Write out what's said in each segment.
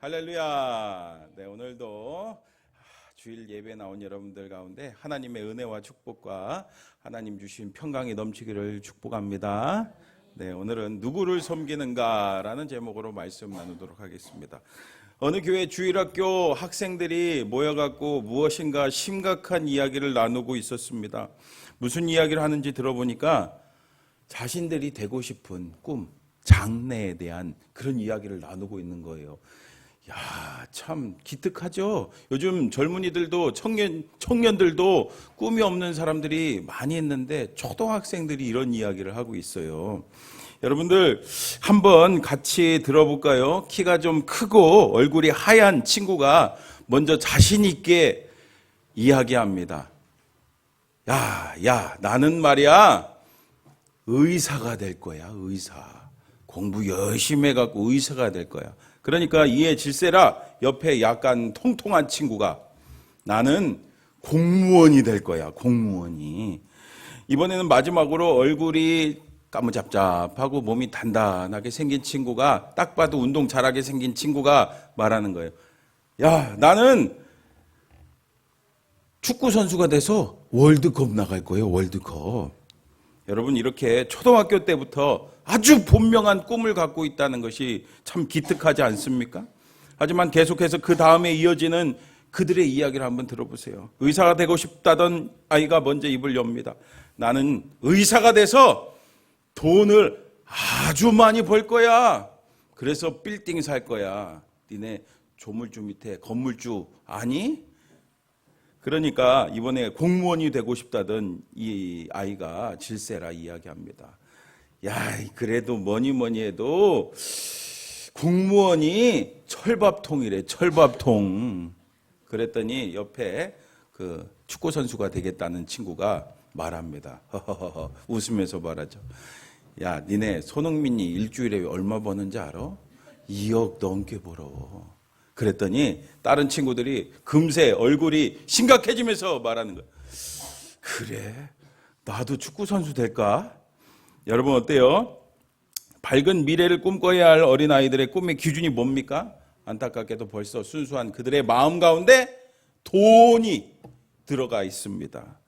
할렐루야. 네, 오늘도 주일 예배에 나온 여러분들 가운데 하나님의 은혜와 축복과 하나님 주신 평강이 넘치기를 축복합니다. 네, 오늘은 누구를 섬기는가라는 제목으로 말씀 나누도록 하겠습니다. 어느 교회 주일학교 학생들이 모여갖고 무엇인가 심각한 이야기를 나누고 있었습니다. 무슨 이야기를 하는지 들어보니까 자신들이 되고 싶은 꿈, 장래에 대한 그런 이야기를 나누고 있는 거예요. 야, 참 기특하죠. 요즘 젊은이들도 청년들도 꿈이 없는 사람들이 많이 있는데 초등학생들이 이런 이야기를 하고 있어요. 여러분들 한번 같이 들어볼까요? 키가 좀 크고 얼굴이 하얀 친구가 먼저 자신 있게 이야기합니다. 야, 나는 말이야 의사가 될 거야. 의사. 공부 열심히 해갖고 의사가 될 거야. 그러니까 이에 질세라 옆에 약간 통통한 친구가 나는 공무원이 될 거야. 공무원이. 이번에는 마지막으로 얼굴이 까무잡잡하고 몸이 단단하게 생긴 친구가, 딱 봐도 운동 잘하게 생긴 친구가 말하는 거예요. 야, 나는 축구 선수가 돼서 월드컵 나갈 거예요. 월드컵. 여러분, 이렇게 초등학교 때부터 아주 분명한 꿈을 갖고 있다는 것이 참 기특하지 않습니까? 하지만 계속해서 그 다음에 이어지는 그들의 이야기를 한번 들어보세요. 의사가 되고 싶다던 아이가 먼저 입을 엽니다. 나는 의사가 돼서 돈을 아주 많이 벌 거야. 그래서 빌딩 살 거야. 니네 조물주 밑에 건물주 아니? 그러니까 이번에 공무원이 되고 싶다던 이 아이가 질세라 이야기합니다. 야, 그래도 뭐니 해도 공무원이 철밥통이래. 철밥통. 그랬더니 옆에 그 축구 선수가 되겠다는 친구가 말합니다. 허허허 웃으면서 말하죠. 야, 니네 손흥민이 일주일에 얼마 버는지 알아? 2억 넘게 벌어. 그랬더니 다른 친구들이 금세 얼굴이 심각해지면서 말하는 거예요. 그래? 나도 축구 선수 될까? 여러분 어때요? 밝은 미래를 꿈꿔야 할 어린아이들의 꿈의 기준이 뭡니까? 안타깝게도 벌써 순수한 그들의 마음 가운데 돈이 들어가 있습니다.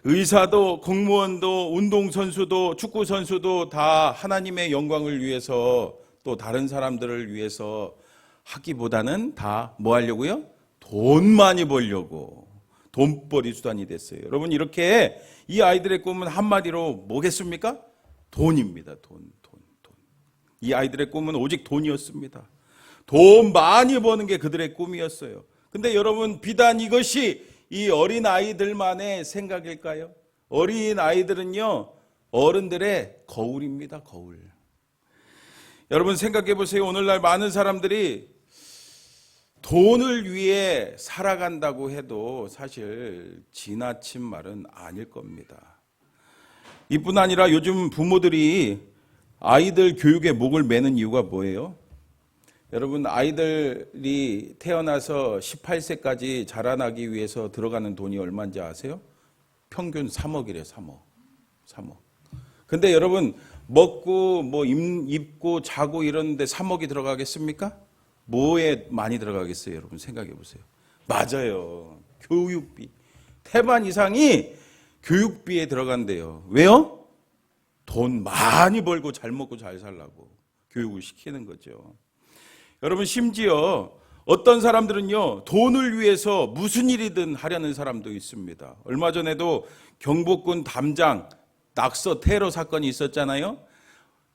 의사도 공무원도 운동선수도 축구선수도 다 하나님의 영광을 위해서 또 다른 사람들을 위해서 하기보다는 다 뭐 하려고요? 돈 많이 벌려고. 돈벌이 수단이 됐어요. 여러분, 이렇게 이 아이들의 꿈은 한마디로 뭐겠습니까? 돈입니다. 돈. 이 아이들의 꿈은 오직 돈이었습니다. 돈 많이 버는 게 그들의 꿈이었어요. 근데 여러분, 비단 이것이 이 어린 아이들만의 생각일까요? 어린 아이들은요, 어른들의 거울입니다. 거울. 여러분 생각해 보세요. 오늘날 많은 사람들이 돈을 위해 살아간다고 해도 사실 지나친 말은 아닐 겁니다. 이뿐 아니라 요즘 부모들이 아이들 교육에 목을 매는 이유가 뭐예요? 여러분, 아이들이 태어나서 18세까지 자라나기 위해서 들어가는 돈이 얼마인지 아세요? 평균 3억이래요. 3억. 근데 여러분, 먹고 뭐 입고 자고 이러는데 3억이 들어가겠습니까? 뭐에 많이 들어가겠어요? 여러분 생각해 보세요. 맞아요. 교육비. 태반 이상이 교육비에 들어간대요. 왜요? 돈 많이 벌고 잘 먹고 잘 살라고 교육을 시키는 거죠. 여러분, 심지어 어떤 사람들은요, 돈을 위해서 무슨 일이든 하려는 사람도 있습니다. 얼마 전에도 경복궁 담장 낙서 테러 사건이 있었잖아요.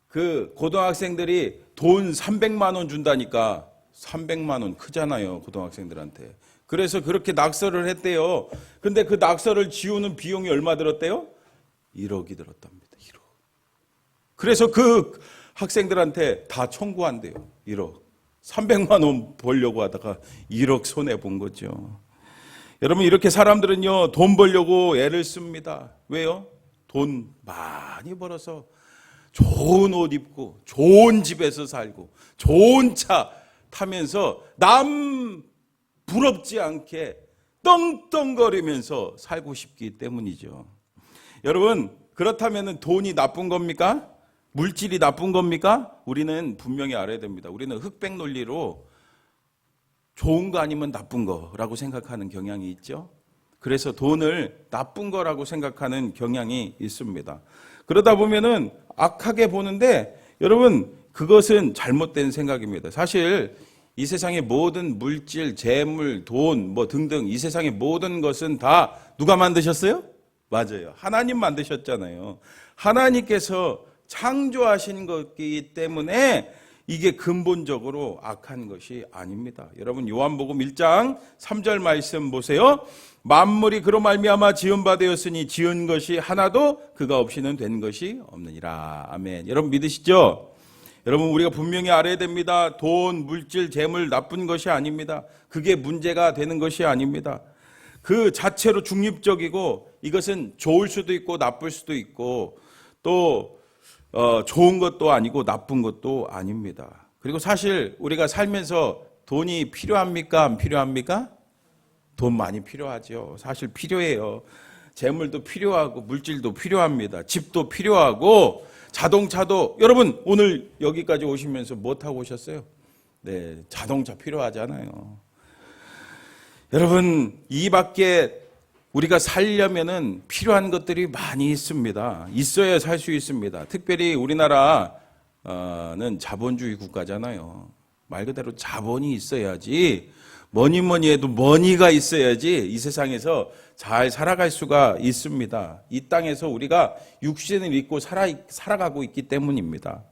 그 고등학생들이 돈 300만 원 준다니까. 300만 원 크잖아요, 고등학생들한테. 그래서 그렇게 낙서를 했대요. 근데 그 낙서를 지우는 비용이 얼마 들었대요? 1억이 들었답니다. 1억. 그래서 그 학생들한테 다 청구한대요. 1억. 300만 원 벌려고 하다가 1억 손해 본 거죠. 여러분, 이렇게 사람들은요, 돈 벌려고 애를 씁니다. 왜요? 돈 많이 벌어서 좋은 옷 입고 좋은 집에서 살고 좋은 차 타면서 남 부럽지 않게 떵떵거리면서 살고 싶기 때문이죠. 여러분, 그렇다면 돈이 나쁜 겁니까? 물질이 나쁜 겁니까? 우리는 분명히 알아야 됩니다. 우리는 흑백 논리로 좋은 거 아니면 나쁜 거라고 생각하는 경향이 있죠. 그래서 돈을 나쁜 거라고 생각하는 경향이 있습니다. 그러다 보면은 악하게 보는데 여러분 그것은 잘못된 생각입니다. 사실 이 세상의 모든 물질, 재물, 돈 뭐 등등 이 세상의 모든 것은 다 누가 만드셨어요? 맞아요. 하나님 만드셨잖아요. 하나님께서 창조하신 것이기 때문에 이게 근본적으로 악한 것이 아닙니다. 여러분 요한복음 1장 3절 말씀 보세요. 만물이 그로 말미암아 지은 바 되었으니 지은 것이 하나도 그가 없이는 된 것이 없느니라. 아멘. 여러분 믿으시죠? 여러분 우리가 분명히 알아야 됩니다. 돈, 물질, 재물 나쁜 것이 아닙니다. 그게 문제가 되는 것이 아닙니다. 그 자체로 중립적이고 이것은 좋을 수도 있고 나쁠 수도 있고 또 좋은 것도 아니고 나쁜 것도 아닙니다. 그리고 사실 우리가 살면서 돈이 필요합니까? 안 필요합니까? 돈 많이 필요하죠. 사실 필요해요. 재물도 필요하고 물질도 필요합니다. 집도 필요하고 자동차도 여러분 오늘 여기까지 오시면서 뭐 타고 오셨어요? 네, 자동차 필요하잖아요. 여러분 이 밖에 우리가 살려면은 필요한 것들이 많이 있습니다. 있어야 살 수 있습니다. 특별히 우리나라는 자본주의 국가잖아요. 말 그대로 자본이 있어야지 뭐니 해도 머니가 있어야지 이 세상에서 잘 살아갈 수가 있습니다. 이 땅에서 우리가 육신을 입고 살아가고 있기 때문입니다.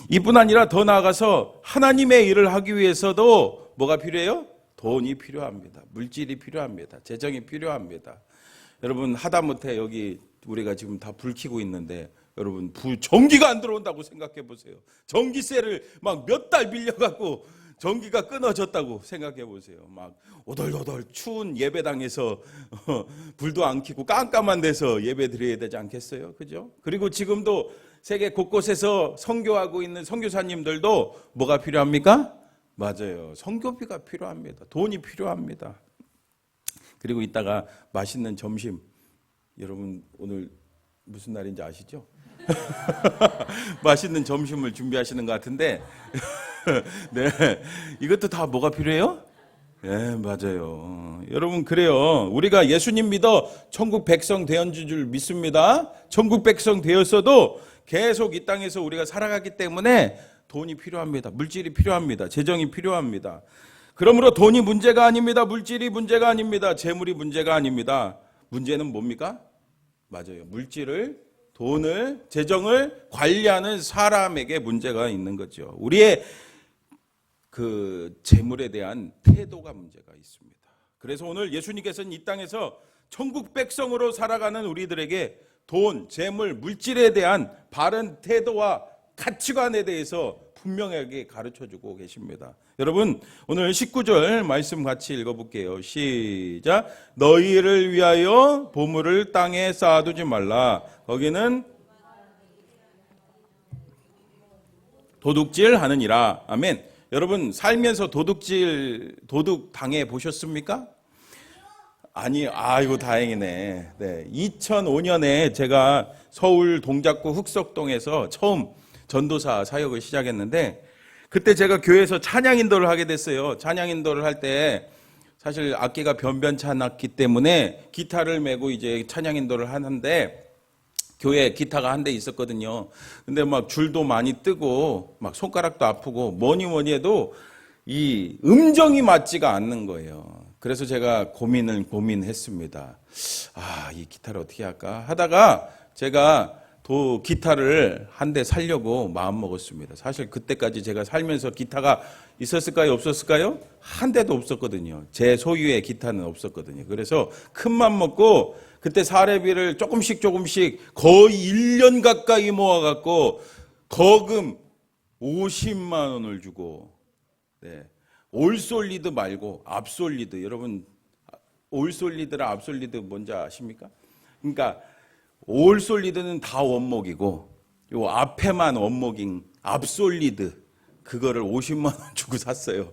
이뿐 아니라 더 나아가서 하나님의 일을 하기 위해서도 뭐가 필요해요? 돈이 필요합니다. 물질이 필요합니다. 재정이 필요합니다. 여러분 하다못해 여기 우리가 지금 다 불 켜고 있는데 여러분 전기가 안 들어온다고 생각해 보세요. 전기세를 막 몇 달 빌려갖고 전기가 끊어졌다고 생각해 보세요. 막 오돌오돌 추운 예배당에서 불도 안 켜고 깜깜한 데서 예배 드려야 되지 않겠어요? 그죠? 그리고 지금도 세계 곳곳에서 선교하고 있는 선교사님들도 뭐가 필요합니까? 맞아요. 선교비가 필요합니다. 돈이 필요합니다. 그리고 이따가 맛있는 점심, 여러분 오늘 무슨 날인지 아시죠? 맛있는 점심을 준비하시는 것 같은데 네, 이것도 다 뭐가 필요해요? 네, 맞아요. 여러분 그래요. 우리가 예수님 믿어 천국 백성 되었는 줄 믿습니다. 천국 백성 되었어도 계속 이 땅에서 우리가 살아가기 때문에 돈이 필요합니다. 물질이 필요합니다. 재정이 필요합니다. 그러므로 돈이 문제가 아닙니다. 물질이 문제가 아닙니다. 재물이 문제가 아닙니다. 문제는 뭡니까? 맞아요. 물질을, 돈을, 재정을 관리하는 사람에게 문제가 있는 거죠. 우리의 그 재물에 대한 태도가 문제가 있습니다. 그래서 오늘 예수님께서는 이 땅에서 천국 백성으로 살아가는 우리들에게 돈, 재물, 물질에 대한 바른 태도와 가치관에 대해서 분명하게 가르쳐주고 계십니다. 여러분 오늘 19절 말씀 같이 읽어볼게요. 시작. 너희를 위하여 보물을 땅에 쌓아두지 말라. 거기는 도둑질 하느니라. 아멘. 여러분 살면서 도둑 당해 보셨습니까? 아니, 아이고 다행이네. 네, 2005년에 제가 서울 동작구 흑석동에서 처음 전도사 사역을 시작했는데 그때 제가 교회에서 찬양 인도를 하게 됐어요. 찬양 인도를 할 때 사실 악기가 변변치 않았기 때문에 기타를 메고 이제 찬양 인도를 하는데 교회에 기타가 한 대 있었거든요. 근데 막 줄도 많이 뜨고 막 손가락도 아프고 뭐니 해도 이 음정이 맞지가 않는 거예요. 그래서 제가 고민했습니다. 아, 이 기타를 어떻게 할까 하다가 제가 기타를 한 대 사려고 마음먹었습니다. 사실 그때까지 제가 살면서 기타가 있었을까요? 없었을까요? 한 대도 없었거든요. 제 소유의 기타는 없었거든요. 그래서 큰 맘 먹고 그때 사례비를 조금씩 거의 1년 가까이 모아갖고 거금 50만 원을 주고 네. 올솔리드 말고 압솔리드. 여러분 올솔리드랑 압솔리드 뭔지 아십니까? 그러니까 올솔리드는 다 원목이고 요 앞에만 원목인 압솔리드 그거를 50만 원 주고 샀어요.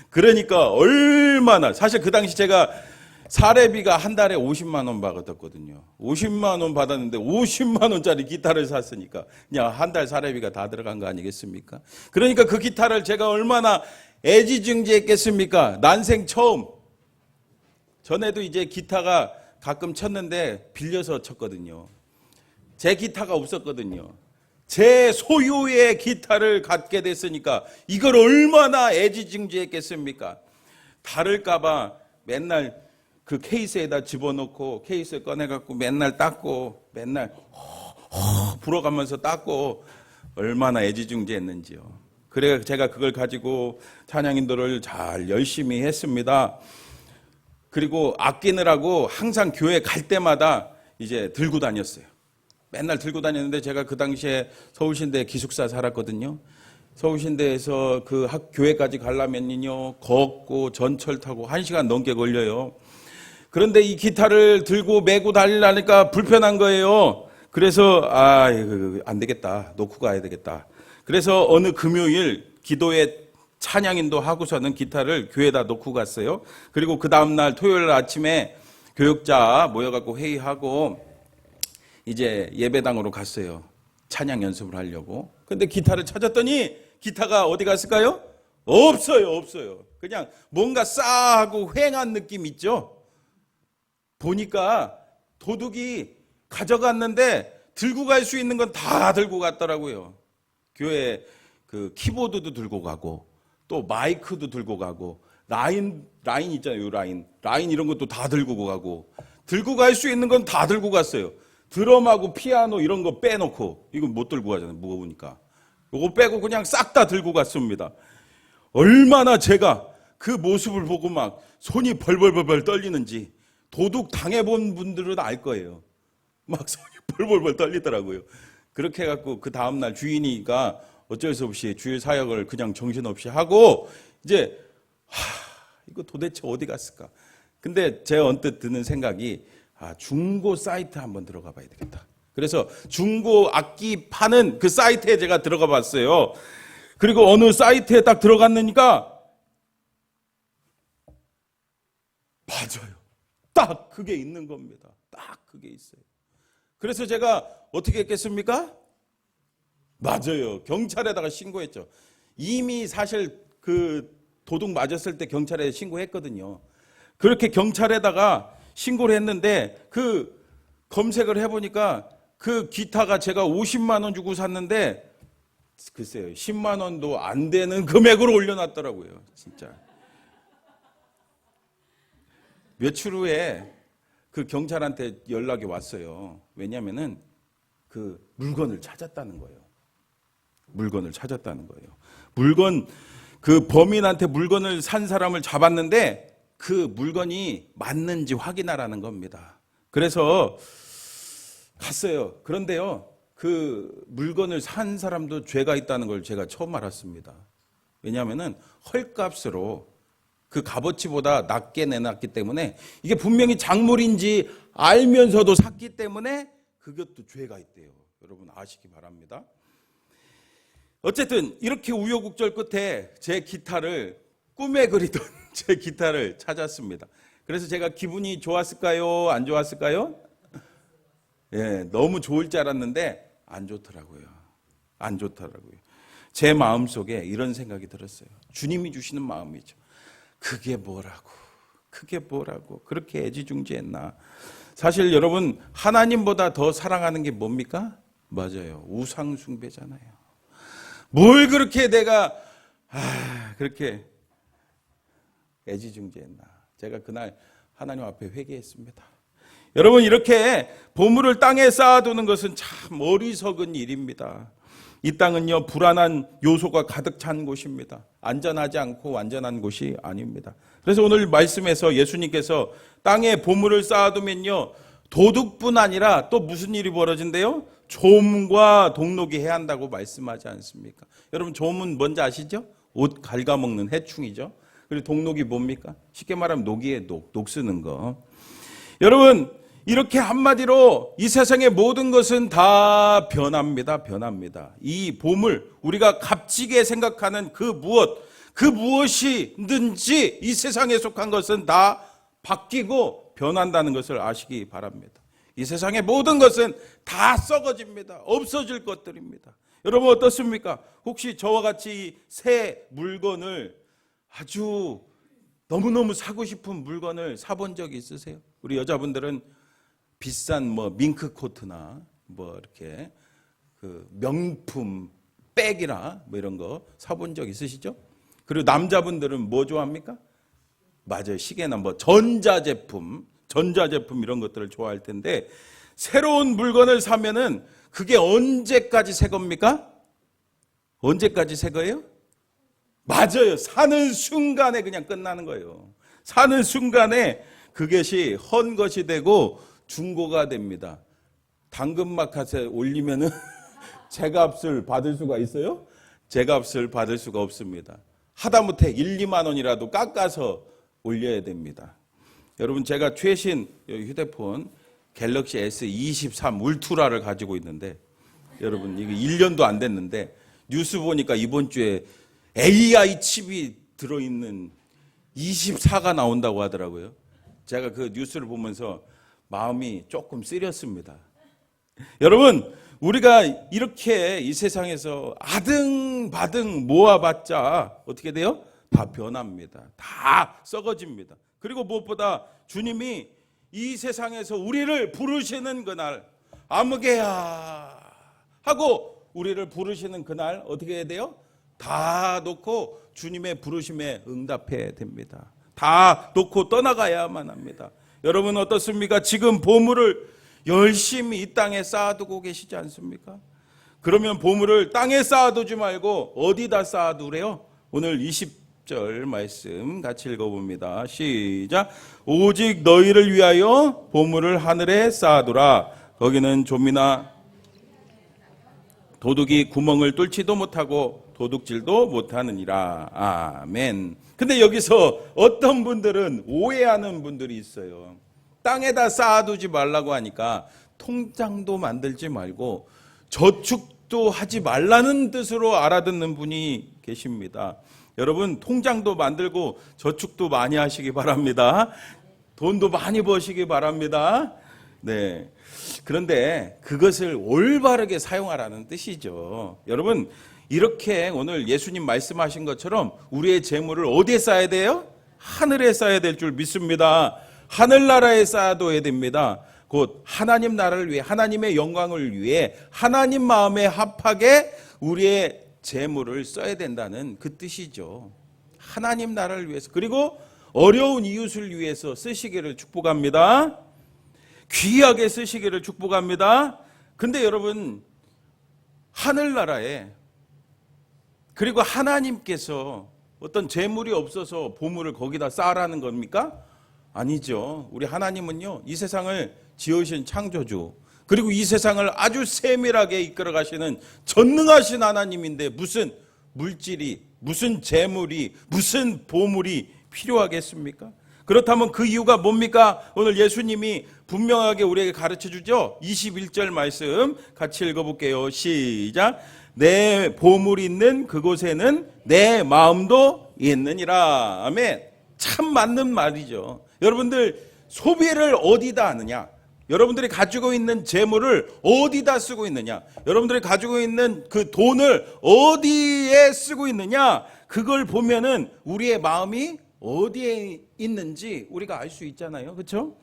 그러니까 얼마나 사실 그 당시 제가 사례비가 한 달에 50만 원 받았거든요. 50만 원 받았는데 50만 원짜리 기타를 샀으니까 그냥 한 달 사례비가 다 들어간 거 아니겠습니까? 그러니까 그 기타를 제가 얼마나 애지중지했겠습니까? 난생 처음. 전에도 이제 기타가 가끔 쳤는데 빌려서 쳤거든요. 제 기타가 없었거든요. 제 소유의 기타를 갖게 됐으니까 이걸 얼마나 애지중지했겠습니까? 다를까봐 맨날 그 케이스에다 집어넣고 케이스 꺼내갖고 맨날 닦고 맨날 불어가면서 닦고 얼마나 애지중지했는지요. 그래 제가 그걸 가지고 찬양인도를 잘 열심히 했습니다. 그리고 아끼느라고 항상 교회 갈 때마다 이제 들고 다녔어요. 맨날 들고 다녔는데 제가 그 당시에 서울신대 기숙사 살았거든요. 서울신대에서 그 교회까지 가려면요 걷고 전철 타고 1시간 넘게 걸려요. 그런데 이 기타를 들고 메고 다니려니까 불편한 거예요. 그래서 안 되겠다. 놓고 가야 되겠다. 그래서 어느 금요일 기도회 찬양인도 하고서는 기타를 교회에다 놓고 갔어요. 그리고 그 다음날 토요일 아침에 교육자 모여갖고 회의하고 이제 예배당으로 갔어요. 찬양 연습을 하려고. 근데 기타를 찾았더니 기타가 어디 갔을까요? 없어요. 그냥 뭔가 싸하고 휑한 느낌 있죠? 보니까 도둑이 가져갔는데 들고 갈 수 있는 건 다 들고 갔더라고요. 교회 그 키보드도 들고 가고 또 마이크도 들고 가고 라인 있잖아요. 라인 이런 것도 다 들고 가고 들고 갈 수 있는 건 다 들고 갔어요. 드럼하고 피아노 이런 거 빼놓고 이건 못 들고 가잖아요. 무거우니까. 이거 빼고 그냥 싹 다 들고 갔습니다. 얼마나 제가 그 모습을 보고 막 손이 벌벌벌 떨리는지 도둑 당해본 분들은 알 거예요. 막 손이 벌벌벌 떨리더라고요. 그렇게 해갖고 그 다음날 주인이가 어쩔 수 없이 주일 사역을 그냥 정신없이 하고 이제 이거 도대체 어디 갔을까? 근데 제 언뜻 드는 생각이 중고 사이트 한번 들어가 봐야 되겠다. 그래서 중고 악기 파는 그 사이트에 제가 들어가 봤어요. 그리고 어느 사이트에 딱 들어갔으니까 맞아요. 딱 그게 있는 겁니다. 딱 그게 있어요. 그래서 제가 어떻게 했겠습니까? 맞아요. 경찰에다가 신고했죠. 이미 사실 그 도둑 맞았을 때 경찰에 신고했거든요. 그렇게 경찰에다가 신고를 했는데 그 검색을 해보니까 그 기타가 제가 50만 원 주고 샀는데 글쎄요 10만 원도 안 되는 금액으로 올려놨더라고요. 진짜. 며칠 후에 그 경찰한테 연락이 왔어요. 왜냐면은 그 물건을 찾았다는 거예요. 그 범인한테 물건을 산 사람을 잡았는데 그 물건이 맞는지 확인하라는 겁니다. 그래서 갔어요. 그런데요, 그 물건을 산 사람도 죄가 있다는 걸 제가 처음 알았습니다. 왜냐하면은 헐값으로 그 값어치보다 낮게 내놨기 때문에 이게 분명히 작물인지 알면서도 샀기 때문에 그것도 죄가 있대요. 여러분 아시기 바랍니다. 어쨌든 이렇게 우여곡절 끝에 제 기타를 꿈에 그리던 제 기타를 찾았습니다. 그래서 제가 기분이 좋았을까요? 안 좋았을까요? 예, 너무 좋을 줄 알았는데 안 좋더라고요. 제 마음속에 이런 생각이 들었어요. 주님이 주시는 마음이죠. 그게 뭐라고 그렇게 애지중지했나. 사실 여러분 하나님보다 더 사랑하는 게 뭡니까? 맞아요. 우상 숭배잖아요. 뭘 그렇게 내가 그렇게 애지중지했나. 제가 그날 하나님 앞에 회개했습니다. 여러분 이렇게 보물을 땅에 쌓아두는 것은 참 어리석은 일입니다. 이 땅은요 불안한 요소가 가득 찬 곳입니다. 안전하지 않고 완전한 곳이 아닙니다. 그래서 오늘 말씀에서 예수님께서 땅에 보물을 쌓아두면요 도둑뿐 아니라 또 무슨 일이 벌어진대요? 조음과 독록이 해야 한다고 말씀하지 않습니까? 여러분 조음은 뭔지 아시죠? 옷 갉아먹는 해충이죠. 그리고 독록이 뭡니까? 쉽게 말하면 녹이에 녹 쓰는 거. 여러분 이렇게 한마디로 이 세상의 모든 것은 다 변합니다. 이 보물, 우리가 값지게 생각하는 그 무엇이든지 이 세상에 속한 것은 다 바뀌고 변한다는 것을 아시기 바랍니다. 이 세상의 모든 것은 다 썩어집니다. 없어질 것들입니다. 여러분 어떻습니까? 혹시 저와 같이 새 물건을 아주 너무너무 사고 싶은 물건을 사본 적이 있으세요? 우리 여자분들은 비싼 뭐 밍크 코트나 뭐 이렇게 그 명품 백이나 뭐 이런 거 사본 적 있으시죠? 그리고 남자분들은 뭐 좋아합니까? 맞아요. 시계나 뭐 전자제품 이런 것들을 좋아할 텐데 새로운 물건을 사면은 그게 언제까지 새 겁니까? 언제까지 새 거예요? 맞아요. 사는 순간에 그냥 끝나는 거예요. 사는 순간에 그것이 헌 것이 되고 중고가 됩니다. 당근마켓에 올리면은 제값을 받을 수가 있어요? 제값을 받을 수가 없습니다. 하다못해 1, 2만 원이라도 깎아서 올려야 됩니다. 여러분 제가 최신 휴대폰 갤럭시 S23 울트라를 가지고 있는데 여러분 이거 1년도 안 됐는데 뉴스 보니까 이번 주에 AI 칩이 들어있는 24가 나온다고 하더라고요. 제가 그 뉴스를 보면서 마음이 조금 쓰렸습니다. 여러분 우리가 이렇게 이 세상에서 아등바등 모아봤자 어떻게 돼요? 다 변합니다. 다 썩어집니다. 그리고 무엇보다 주님이 이 세상에서 우리를 부르시는 그날 아무개야 하고 우리를 부르시는 그날 어떻게 해야 돼요? 다 놓고 주님의 부르심에 응답해야 됩니다. 다 놓고 떠나가야만 합니다. 여러분 어떻습니까? 지금 보물을 열심히 이 땅에 쌓아두고 계시지 않습니까? 그러면 보물을 땅에 쌓아두지 말고 어디다 쌓아두래요? 오늘 20절 말씀 같이 읽어봅니다. 시작. 오직 너희를 위하여 보물을 하늘에 쌓아두라. 거기는 좀이나 도둑이 구멍을 뚫지도 못하고 도둑질도 못하느니라. 아멘. 근데 여기서 어떤 분들은 오해하는 분들이 있어요. 땅에다 쌓아두지 말라고 하니까 통장도 만들지 말고 저축도 하지 말라는 뜻으로 알아듣는 분이 계십니다. 여러분 통장도 만들고 저축도 많이 하시기 바랍니다. 돈도 많이 버시기 바랍니다. 네. 그런데 그것을 올바르게 사용하라는 뜻이죠. 여러분 이렇게 오늘 예수님 말씀하신 것처럼 우리의 재물을 어디에 쌓아야 돼요? 하늘에 쌓아야 될 줄 믿습니다. 하늘나라에 쌓아둬야 됩니다. 곧 하나님 나라를 위해 하나님의 영광을 위해 하나님 마음에 합하게 우리의 재물을 써야 된다는 그 뜻이죠. 하나님 나라를 위해서 그리고 어려운 이웃을 위해서 쓰시기를 축복합니다. 귀하게 쓰시기를 축복합니다. 근데 여러분 하늘나라에 그리고 하나님께서 어떤 재물이 없어서 보물을 거기다 쌓으라는 겁니까? 아니죠. 우리 하나님은요 이 세상을 지으신 창조주 그리고 이 세상을 아주 세밀하게 이끌어 가시는 전능하신 하나님인데 무슨 물질이 무슨 재물이 무슨 보물이 필요하겠습니까? 그렇다면 그 이유가 뭡니까? 오늘 예수님이 분명하게 우리에게 가르쳐 주죠. 21절 말씀 같이 읽어볼게요. 시작. 내 보물이 있는 그곳에는 내 마음도 있느니라. 아멘. 참 맞는 말이죠. 여러분들 소비를 어디다 하느냐? 여러분들이 가지고 있는 재물을 어디다 쓰고 있느냐? 여러분들이 가지고 있는 그 돈을 어디에 쓰고 있느냐? 그걸 보면은 우리의 마음이 어디에 있는지 우리가 알 수 있잖아요. 그렇죠?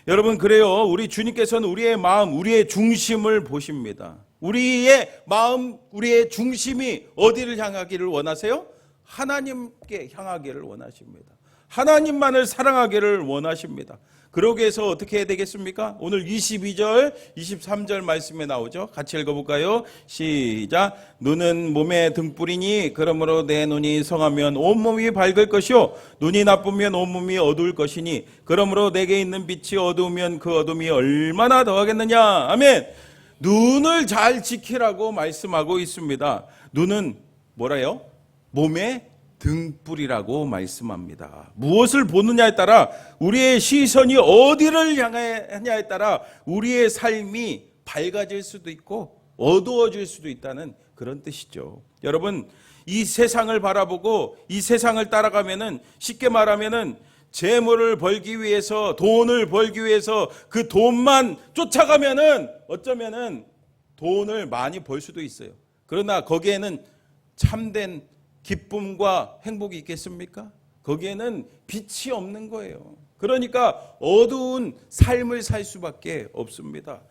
여러분 그래요. 우리 주님께서는 우리의 마음, 우리의 중심을 보십니다. 우리의 마음, 우리의 중심이 어디를 향하기를 원하세요? 하나님께 향하기를 원하십니다. 하나님만을 사랑하기를 원하십니다. 그러기 위해서 어떻게 해야 되겠습니까? 오늘 22절, 23절 말씀에 나오죠. 같이 읽어볼까요? 시작. 눈은 몸의 등불이니 그러므로 내 눈이 성하면 온몸이 밝을 것이요 눈이 나쁘면 온몸이 어두울 것이니 그러므로 내게 있는 빛이 어두우면 그 어둠이 얼마나 더하겠느냐. 아멘. 눈을 잘 지키라고 말씀하고 있습니다. 눈은 뭐라요? 몸의 등불이라고 말씀합니다. 무엇을 보느냐에 따라 우리의 시선이 어디를 향하냐에 따라 우리의 삶이 밝아질 수도 있고 어두워질 수도 있다는 그런 뜻이죠. 여러분 이 세상을 바라보고 이 세상을 따라가면은 쉽게 말하면은 재물을 벌기 위해서 돈을 벌기 위해서 그 돈만 쫓아가면은 어쩌면은 돈을 많이 벌 수도 있어요. 그러나 거기에는 참된 기쁨과 행복이 있겠습니까? 거기에는 빛이 없는 거예요. 그러니까 어두운 삶을 살 수밖에 없습니다.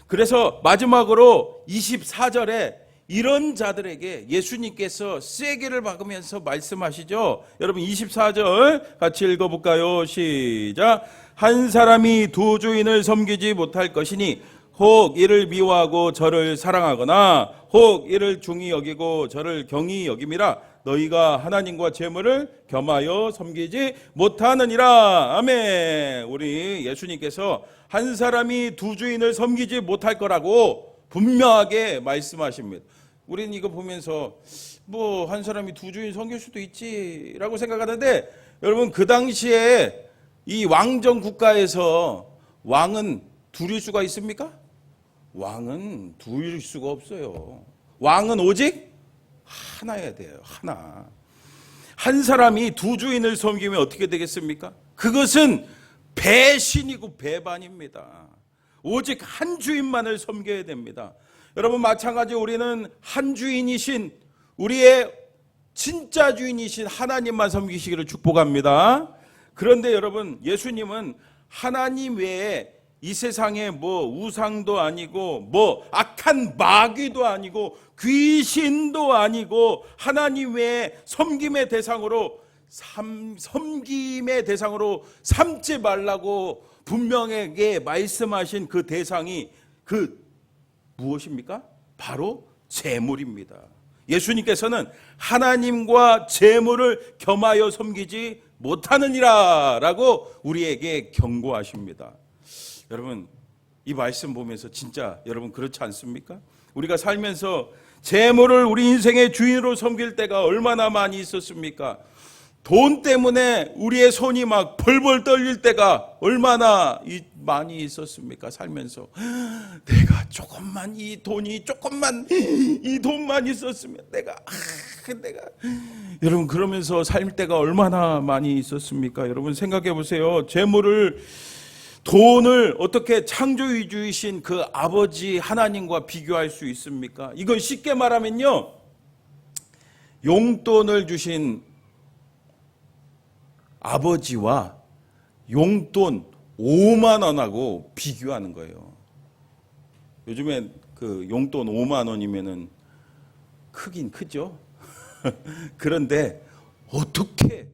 그래서 마지막으로 24절에 이런 자들에게 예수님께서 쐐기를 박으면서 말씀하시죠. 여러분 24절 같이 읽어볼까요? 시작. 한 사람이 두 주인을 섬기지 못할 것이니 혹 이를 미워하고 저를 사랑하거나 혹 이를 중히 여기고 저를 경히 여김이라. 너희가 하나님과 재물을 겸하여 섬기지 못하느니라. 아멘. 우리 예수님께서 한 사람이 두 주인을 섬기지 못할 거라고 분명하게 말씀하십니다. 우리는 이거 보면서 뭐 한 사람이 두 주인 섬길 수도 있지라고 생각하는데, 여러분 그 당시에 이 왕정 국가에서 왕은 둘일 수가 있습니까? 왕은 둘일 수가 없어요. 왕은 오직 하나여야 돼요. 하나. 한 사람이 두 주인을 섬기면 어떻게 되겠습니까? 그것은 배신이고 배반입니다. 오직 한 주인만을 섬겨야 됩니다. 여러분 마찬가지 우리는 한 주인이신 우리의 진짜 주인이신 하나님만 섬기시기를 축복합니다. 그런데 여러분 예수님은 하나님 외에 이 세상에 뭐 우상도 아니고 뭐 악한 마귀도 아니고 귀신도 아니고 하나님 외에 섬김의 대상으로 삼지 말라고 분명하게 말씀하신 그 대상이 그 무엇입니까? 바로 재물입니다. 예수님께서는 하나님과 재물을 겸하여 섬기지 못하느니라 라고 우리에게 경고하십니다. 여러분 이 말씀 보면서 진짜 여러분 그렇지 않습니까? 우리가 살면서 재물을 우리 인생의 주인으로 섬길 때가 얼마나 많이 있었습니까? 돈 때문에 우리의 손이 막 벌벌 떨릴 때가 얼마나 많이 있었습니까? 살면서 내가 조금만 이 돈만 있었으면 내가 여러분 그러면서 살 때가 얼마나 많이 있었습니까? 여러분 생각해 보세요. 돈을 어떻게 창조주이신 그 아버지 하나님과 비교할 수 있습니까? 이건 쉽게 말하면요, 용돈을 주신 아버지와 용돈 5만 원하고 비교하는 거예요. 요즘에 그 용돈 5만 원이면은 크긴 크죠. 그런데 어떻게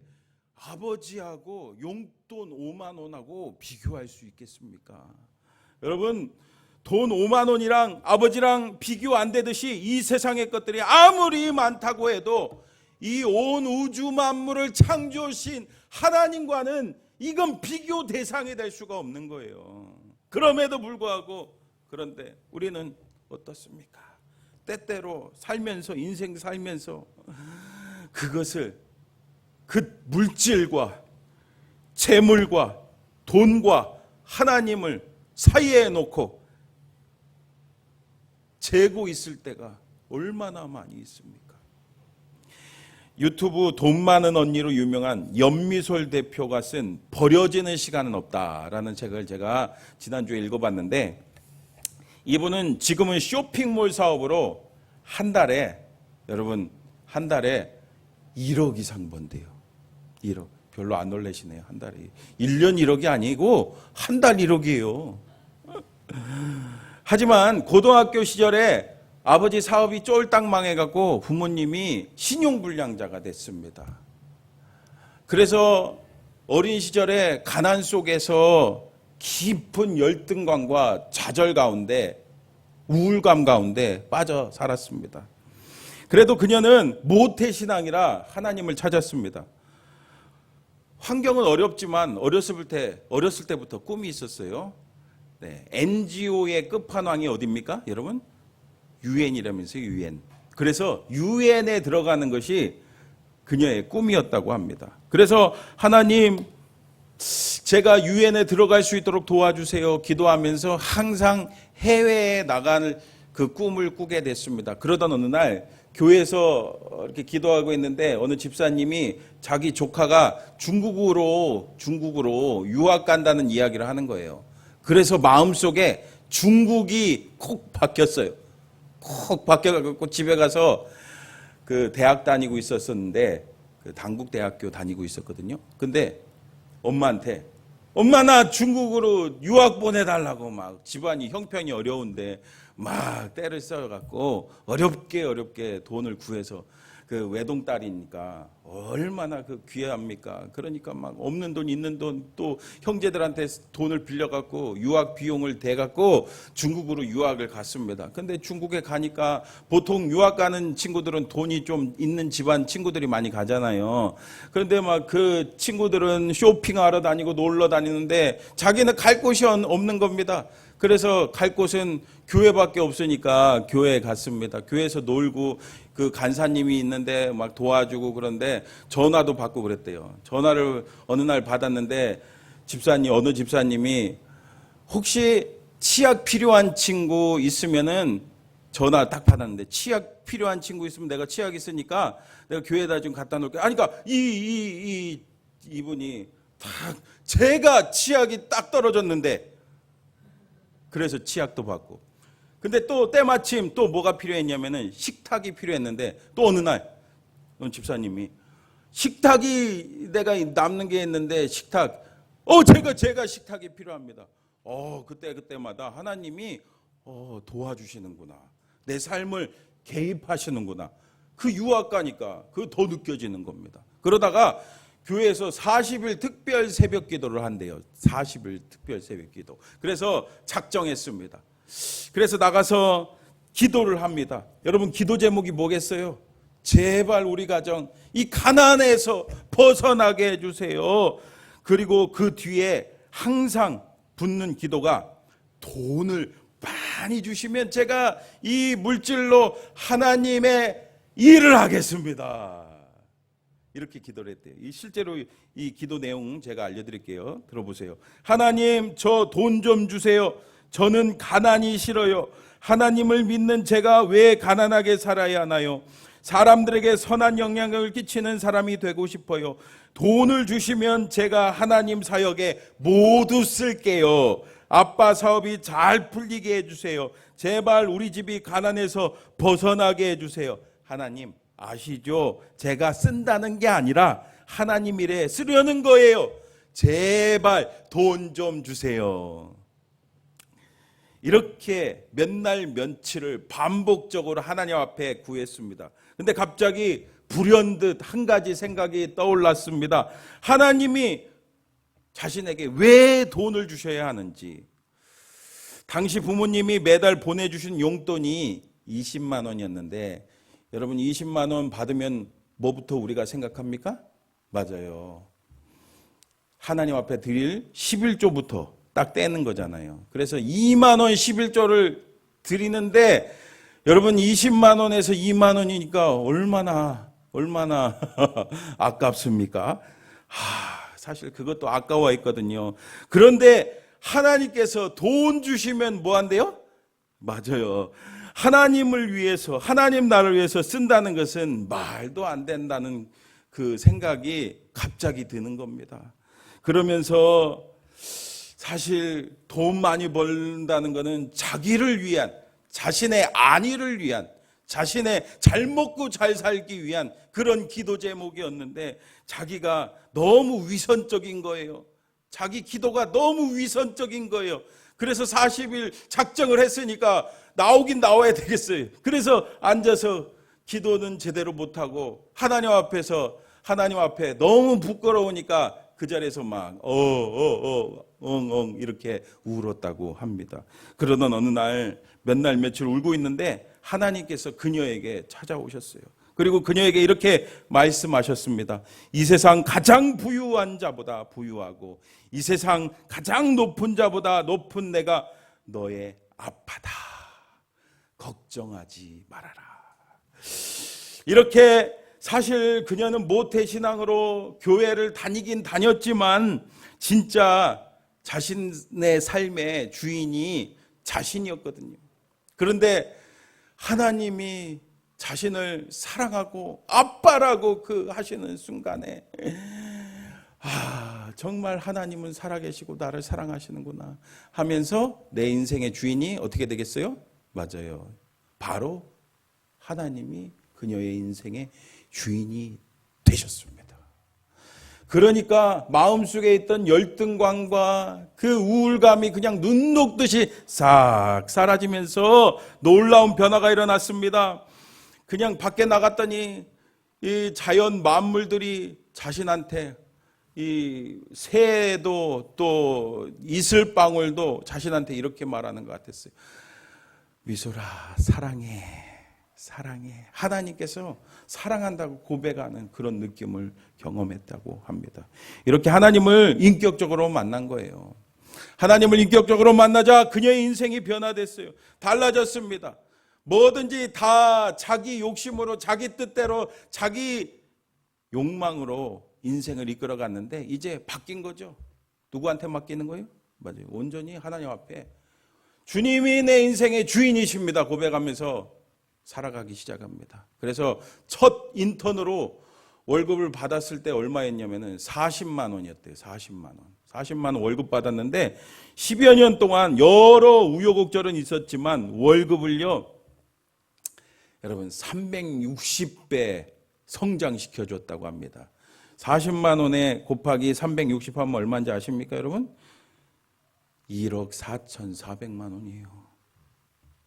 아버지하고 용돈 5만 원하고 비교할 수 있겠습니까? 여러분 돈 5만 원이랑 아버지랑 비교 안 되듯이 이 세상의 것들이 아무리 많다고 해도 이 온 우주 만물을 창조하신 하나님과는 이건 비교 대상이 될 수가 없는 거예요. 그럼에도 불구하고 그런데 우리는 어떻습니까? 때때로 살면서 인생 살면서 그것을 그 물질과 재물과 돈과 하나님을 사이에 놓고 재고 있을 때가 얼마나 많이 있습니까? 유튜브 돈 많은 언니로 유명한 연미솔 대표가 쓴 버려지는 시간은 없다라는 책을 제가 지난주에 읽어봤는데, 이분은 지금은 쇼핑몰 사업으로 한 달에 1억 이상 번대요. 1억. 별로 안 놀라시네요. 한 달에. 1년 1억이 아니고 한 달 1억이에요. 하지만 고등학교 시절에 아버지 사업이 쫄딱 망해갖고 부모님이 신용불량자가 됐습니다. 그래서 어린 시절에 가난 속에서 깊은 열등감과 좌절 가운데 우울감 가운데 빠져 살았습니다. 그래도 그녀는 모태신앙이라 하나님을 찾았습니다. 환경은 어렵지만 어렸을 때부터 꿈이 있었어요. 네, NGO의 끝판왕이 어디입니까? 여러분? 유엔이라면서요. 유엔. 그래서 유엔에 들어가는 것이 그녀의 꿈이었다고 합니다. 그래서 하나님, 제가 유엔에 들어갈 수 있도록 도와주세요 기도하면서 항상 해외에 나가는 그 꿈을 꾸게 됐습니다. 그러던 어느 날 교회에서 이렇게 기도하고 있는데 어느 집사님이 자기 조카가 중국으로 유학 간다는 이야기를 하는 거예요. 그래서 마음속에 중국이 콕 박혔어요. 콕 박혀갖고 집에 가서 그 대학 다니고 있었는데 그 당국대학교 다니고 있었거든요. 근데 엄마한테 엄마 나 중국으로 유학 보내달라고 막 집안이 형편이 어려운데 막 때를 써갖고 어렵게 돈을 구해서 그 외동딸이니까 얼마나 그 귀합니까? 그러니까 막 없는 돈 있는 돈 또 형제들한테 돈을 빌려갖고 유학 비용을 대갖고 중국으로 유학을 갔습니다. 근데 중국에 가니까 보통 유학 가는 친구들은 돈이 좀 있는 집안 친구들이 많이 가잖아요. 그런데 막 그 친구들은 쇼핑하러 다니고 놀러 다니는데 자기는 갈 곳이 없는 겁니다. 그래서 갈 곳은 교회밖에 없으니까 교회에 갔습니다. 교회에서 놀고 그 간사님이 있는데 막 도와주고 그런데 전화도 받고 그랬대요. 전화를 어느 날 받았는데 어느 집사님이 혹시 치약 필요한 친구 있으면은 전화 딱 받았는데 치약 필요한 친구 있으면 내가 치약 있으니까 내가 교회에다 좀 갖다 놓을게. 아니 그러니까 이분이 딱 제가 치약이 딱 떨어졌는데 그래서 치약도 받고. 근데 또 때마침 또 뭐가 필요했냐면은 식탁이 필요했는데 또 어느 날 집사님이 식탁이 내가 남는 게 있는데 식탁 제가 식탁이 필요합니다. 그때마다 하나님이 도와주시는구나. 내 삶을 개입하시는구나. 그 유학 가니까 그 더 느껴지는 겁니다. 그러다가 교회에서 40일 특별 새벽 기도를 한대요. 40일 특별 새벽 기도. 그래서 작정했습니다. 그래서 나가서 기도를 합니다. 여러분 기도 제목이 뭐겠어요? 제발 우리 가정 이 가난에서 벗어나게 해주세요. 그리고 그 뒤에 항상 붙는 기도가 돈을 많이 주시면 제가 이 물질로 하나님의 일을 하겠습니다. 이렇게 기도를 했대요. 실제로 이 기도 내용 제가 알려드릴게요. 들어보세요. 하나님 저 돈 좀 주세요. 저는 가난이 싫어요. 하나님을 믿는 제가 왜 가난하게 살아야 하나요? 사람들에게 선한 영향을 끼치는 사람이 되고 싶어요. 돈을 주시면 제가 하나님 사역에 모두 쓸게요. 아빠 사업이 잘 풀리게 해주세요. 제발 우리 집이 가난해서 벗어나게 해주세요. 하나님 아시죠? 제가 쓴다는 게 아니라 하나님 일에 쓰려는 거예요. 제발 돈 좀 주세요. 이렇게 몇 날 며칠을 반복적으로 하나님 앞에 구했습니다. 근데 갑자기 불현듯 한 가지 생각이 떠올랐습니다. 하나님이 자신에게 왜 돈을 주셔야 하는지. 당시 부모님이 매달 보내주신 용돈이 20만 원이었는데 여러분 20만 원 받으면 뭐부터 우리가 생각합니까? 맞아요. 하나님 앞에 드릴 11조부터 딱 떼는 거잖아요. 그래서 2만 원 11조를 드리는데 여러분 20만 원에서 2만 원이니까 얼마나 아깝습니까? 사실 그것도 아까워했거든요. 그런데 하나님께서 돈 주시면 뭐 한대요? 맞아요. 하나님을 위해서 하나님 나라를 위해서 쓴다는 것은 말도 안 된다는 그 생각이 갑자기 드는 겁니다. 그러면서 사실 돈 많이 벌다는 것은 자기를 위한 자신의 안위를 위한 자신의 잘 먹고 잘 살기 위한 그런 기도 제목이었는데 자기가 너무 위선적인 거예요. 자기 기도가 너무 위선적인 거예요. 그래서 40일 작정을 했으니까 나오긴 나와야 되겠어요. 그래서 앉아서 기도는 제대로 못하고 하나님 앞에 너무 부끄러우니까 그 자리에서 막 이렇게 울었다고 합니다. 그러던 어느 날 몇 날 며칠 울고 있는데 하나님께서 그녀에게 찾아오셨어요. 그리고 그녀에게 이렇게 말씀하셨습니다. 이 세상 가장 부유한 자보다 부유하고 이 세상 가장 높은 자보다 높은 내가 너의 아빠다. 걱정하지 말아라. 이렇게 사실 그녀는 모태신앙으로 교회를 다니긴 다녔지만 진짜 자신의 삶의 주인이 자신이었거든요. 그런데 하나님이 자신을 사랑하고 아빠라고 그 하시는 순간에 정말 하나님은 살아계시고 나를 사랑하시는구나 하면서 내 인생의 주인이 어떻게 되겠어요? 맞아요. 바로 하나님이 그녀의 인생의 주인이 되셨습니다. 그러니까 마음속에 있던 열등감과 그 우울감이 그냥 눈 녹듯이 싹 사라지면서 놀라운 변화가 일어났습니다. 그냥 밖에 나갔더니 이 자연 만물들이 자신한테 이 새도 또 이슬방울도 자신한테 이렇게 말하는 것 같았어요. 미소라, 사랑해, 사랑해. 하나님께서 사랑한다고 고백하는 그런 느낌을 경험했다고 합니다. 이렇게 하나님을 인격적으로 만난 거예요. 하나님을 인격적으로 만나자 그녀의 인생이 변화됐어요. 달라졌습니다. 뭐든지 다 자기 욕심으로, 자기 뜻대로, 자기 욕망으로 인생을 이끌어 갔는데 이제 바뀐 거죠. 누구한테 맡기는 거예요? 맞아요. 온전히 하나님 앞에 주님이 내 인생의 주인이십니다 고백하면서 살아가기 시작합니다. 그래서 첫 인턴으로 월급을 받았을 때 얼마였냐면은 40만 원이었대요. 40만 원. 40만 원 월급 받았는데 10여 년 동안 여러 우여곡절은 있었지만 월급을요, 여러분 360배 성장시켜줬다고 합니다. 40만 원에 곱하기 360 하면 얼마인지 아십니까 여러분? 1억 4,400만 원이에요.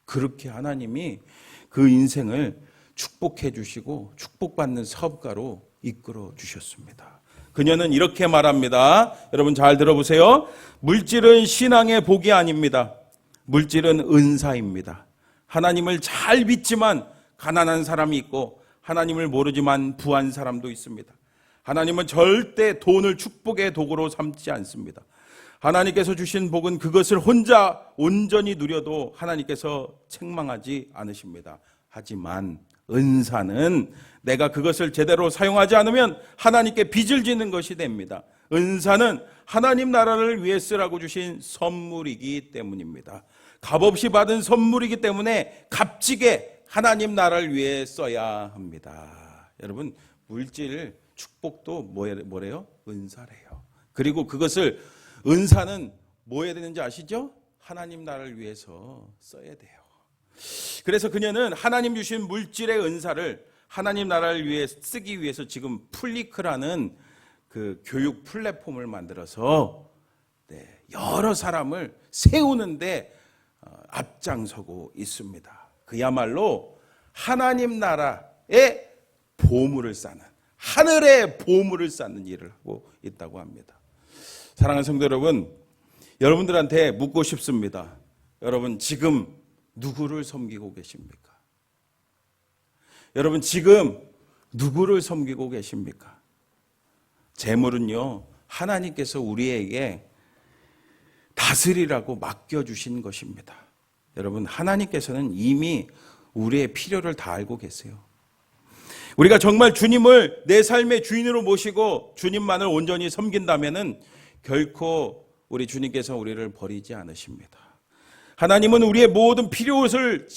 그렇게 하나님이 그 인생을 축복해 주시고 축복받는 사업가로 이끌어 주셨습니다. 그녀는 이렇게 말합니다. 여러분 잘 들어보세요. 물질은 신앙의 복이 아닙니다. 물질은 은사입니다. 하나님을 잘 믿지만 가난한 사람이 있고 하나님을 모르지만 부한 사람도 있습니다. 하나님은 절대 돈을 축복의 도구로 삼지 않습니다. 하나님께서 주신 복은 그것을 혼자 온전히 누려도 하나님께서 책망하지 않으십니다. 하지만 은사는 내가 그것을 제대로 사용하지 않으면 하나님께 빚을 지는 것이 됩니다. 은사는 하나님 나라를 위해 쓰라고 주신 선물이기 때문입니다. 값없이 받은 선물이기 때문에 값지게 하나님 나라를 위해 써야 합니다. 여러분, 물질 축복도 뭐래요? 은사래요. 그리고 그것을 은사는 뭐 해야 되는지 아시죠? 하나님 나라를 위해서 써야 돼요. 그래서 그녀는 하나님 주신 물질의 은사를 하나님 나라를 위해 쓰기 위해서 지금 플리크라는 그 교육 플랫폼을 만들어서 여러 사람을 세우는데 앞장서고 있습니다. 그야말로 하나님 나라의 보물을 쌓는, 하늘의 보물을 쌓는 일을 하고 있다고 합니다. 사랑하는 성도 여러분, 여러분들한테 묻고 싶습니다. 여러분 지금 누구를 섬기고 계십니까? 여러분 지금 누구를 섬기고 계십니까? 재물은요, 하나님께서 우리에게 다스리라고 맡겨주신 것입니다. 여러분, 하나님께서는 이미 우리의 필요를 다 알고 계세요. 우리가 정말 주님을 내 삶의 주인으로 모시고 주님만을 온전히 섬긴다면은 결코 우리 주님께서 우리를 버리지 않으십니다. 하나님은 우리의 모든 필요를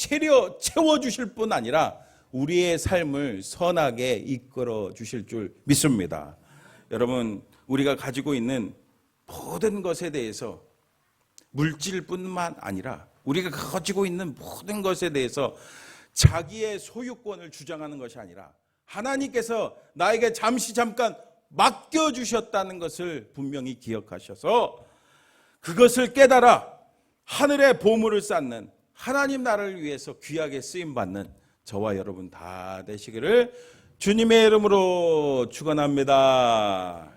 채워주실 뿐 아니라 우리의 삶을 선하게 이끌어 주실 줄 믿습니다. 여러분, 우리가 가지고 있는 모든 것에 대해서 물질뿐만 아니라 우리가 가지고 있는 모든 것에 대해서 자기의 소유권을 주장하는 것이 아니라 하나님께서 나에게 잠깐 맡겨주셨다는 것을 분명히 기억하셔서 그것을 깨달아 하늘의 보물을 쌓는, 하나님 나라를 위해서 귀하게 쓰임받는 저와 여러분 다 되시기를 주님의 이름으로 축원합니다.